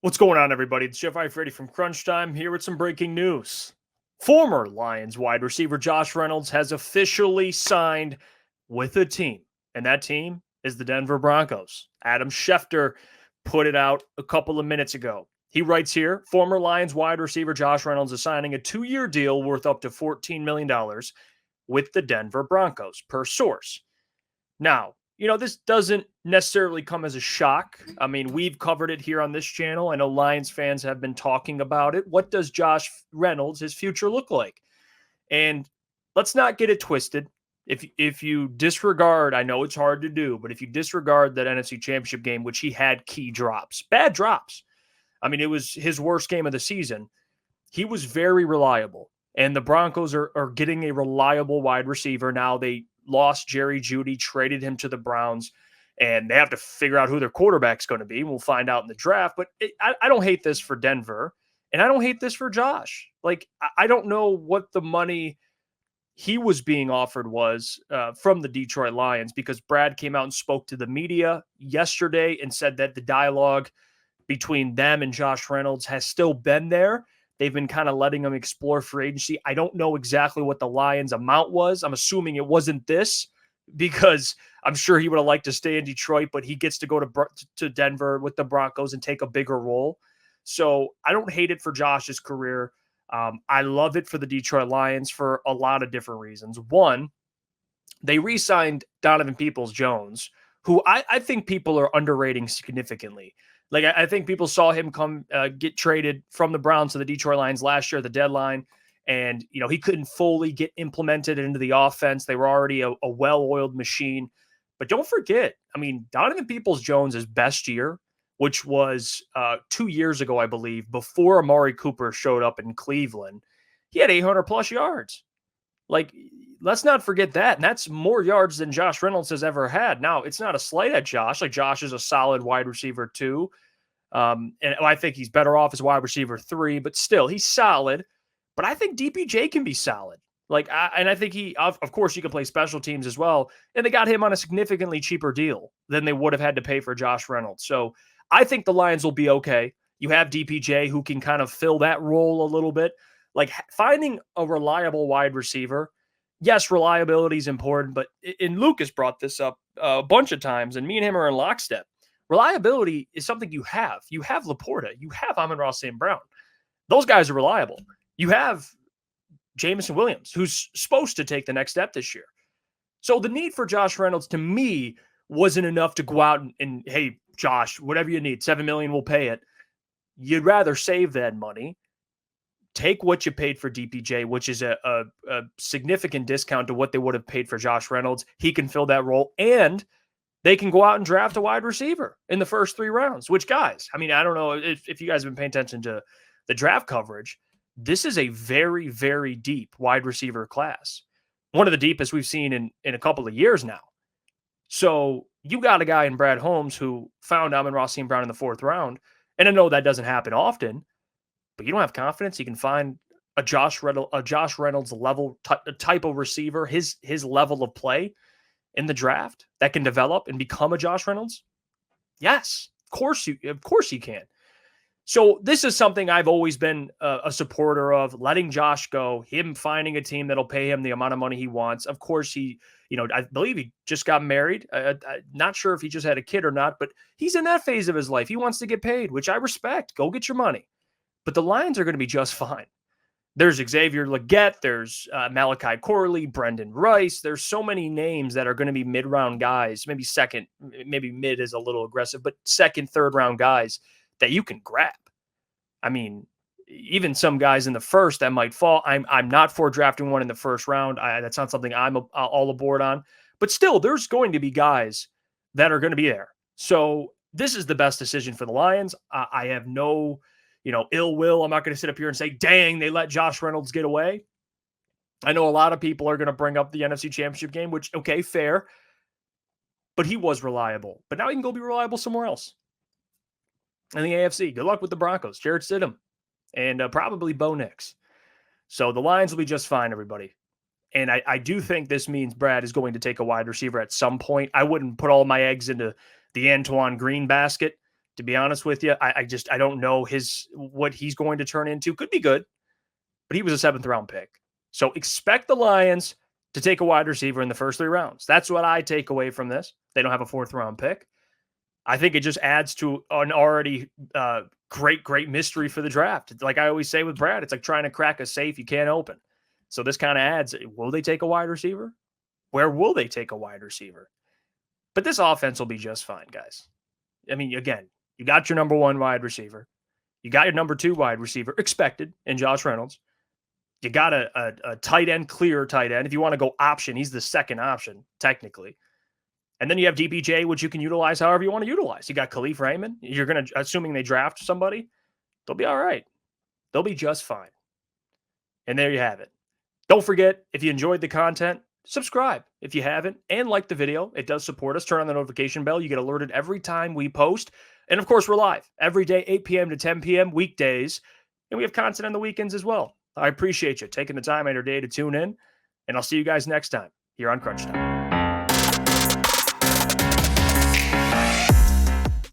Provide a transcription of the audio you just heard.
What's going on, everybody? It's Jeff Iafrate from Crunch Time here with some breaking news. Former Lions wide receiver Josh Reynolds has officially signed with a team, and that team is the Denver Broncos. Adam Schefter put it out a couple of minutes ago. He writes here, former Lions wide receiver Josh Reynolds is signing a 2-year deal worth up to $14 million with the Denver Broncos, per source. Now, this doesn't necessarily come as a shock. I mean, we've covered it here on this channel. I know Lions fans have been talking about it. What does Josh Reynolds, his future, look like? And let's not get it twisted. If you disregard, I know it's hard to do, but if you disregard that NFC Championship game, which he had key drops, bad drops. I mean, it was his worst game of the season. He was very reliable. And the Broncos are getting a reliable wide receiver. Now they lost Jerry Jeudy, traded him to the Browns, and they have to figure out who their quarterback's going to be. We'll find out in the draft. But I don't hate this for Denver, and I don't hate this for Josh. Like, I don't know what the money he was being offered was from the Detroit Lions, because Brad came out and spoke to the media yesterday and said that the dialogue between them and Josh Reynolds has still been there. They've been kind of letting him explore free agency. I don't know exactly what the Lions' amount was. I'm assuming it wasn't this, because I'm sure he would have liked to stay in Detroit, but he gets to go to Denver with the Broncos and take a bigger role. So I don't hate it for Josh's career. I love it for the Detroit Lions for a lot of different reasons. One, they re-signed Donovan Peoples-Jones, who I think people are underrating significantly. Like, I think people saw him get traded from the Browns to the Detroit Lions last year at the deadline, and he couldn't fully get implemented into the offense. They were already a well-oiled machine. But don't forget, I mean, Donovan Peoples-Jones' best year, which was 2 years ago, I believe, before Amari Cooper showed up in Cleveland, he had 800-plus yards. Like, let's not forget that. And that's more yards than Josh Reynolds has ever had. Now, it's not a slight at Josh. Like, Josh is a solid wide receiver, too. And I think he's better off as wide receiver 3, but still, he's solid. But I think DPJ can be solid. And I think of course, he can play special teams as well. And they got him on a significantly cheaper deal than they would have had to pay for Josh Reynolds. So I think the Lions will be okay. You have DPJ who can kind of fill that role a little bit. Like, finding a reliable wide receiver, yes, reliability is important, but Lukas brought this up a bunch of times, and me and him are in lockstep. Reliability is something you have. You have Laporta. You have Amon-Ra St. Brown. Those guys are reliable. You have Jameson Williams, who's supposed to take the next step this year. So the need for Josh Reynolds, to me, wasn't enough to go out and hey, Josh, whatever you need, $7 million, we'll pay it. You'd rather save that money, take what you paid for DPJ, which is a significant discount to what they would have paid for Josh Reynolds. He can fill that role, and they can go out and draft a wide receiver in the first 3 rounds, which, guys, I mean, I don't know if you guys have been paying attention to the draft coverage. This is a very, very deep wide receiver class. One of the deepest we've seen in a couple of years now. So you got a guy in Brad Holmes who found Amon-Ra St. Brown in the 4th round. And I know that doesn't happen often, but you don't have confidence you can find a Josh Reynolds level type of receiver, his level of play in the draft that can develop and become a Josh Reynolds? Yes, of course you can. So this is something I've always been a supporter of, letting Josh go, him finding a team that'll pay him the amount of money he wants. Of course, I believe he just got married. I'm not sure if he just had a kid or not, but he's in that phase of his life. He wants to get paid, which I respect. Go get your money. But the Lions are going to be just fine. There's Xavier Legette, there's Malachi Corley, Brendan Rice. There's so many names that are going to be mid-round guys, maybe second, maybe mid is a little aggressive, but second, third-round guys that you can grab. I mean, even some guys in the first that might fall. I'm not for drafting one in the first round. That's not something I'm all aboard on. But still, there's going to be guys that are going to be there. So this is the best decision for the Lions. I have no ill will. I'm not going to sit up here and say, dang, they let Josh Reynolds get away. I know a lot of people are going to bring up the NFC Championship game, which, okay, fair. But he was reliable. But now he can go be reliable somewhere else. In the AFC, good luck with the Broncos. Jarrett Stidham and probably Bo Nix. So the Lions will be just fine, everybody. And I do think this means Brad is going to take a wide receiver at some point. I wouldn't put all my eggs into the Antoine Green basket To be honest with you, I don't know what he's going to turn into. Could be good, but he was a 7th round pick. So expect the Lions to take a wide receiver in the first 3 rounds. That's what I take away from this. They don't have a 4th round pick. I think it just adds to an already great mystery for the draft. Like I always say with Brad, it's like trying to crack a safe you can't open. So this kind of adds, will they take a wide receiver? Where will they take a wide receiver? But this offense will be just fine, guys. I mean, again, you got your number 1 wide receiver. You got your number 2 wide receiver expected in Josh Reynolds. You got a tight end, clear tight end. If you want to go option, he's the second option, technically. And then you have DPJ, which you can utilize however you want to utilize. You got Khalif Raymond. You're going to, assuming they draft somebody, they'll be all right. They'll be just fine. And there you have it. Don't forget, if you enjoyed the content, subscribe if you haven't, and like the video. It does support us. Turn on the notification bell. You get alerted every time we post. And of course, we're live every day, 8 p.m. to 10 p.m. weekdays. And we have content on the weekends as well. I appreciate you taking the time out of your day to tune in. And I'll see you guys next time here on Crunch Time.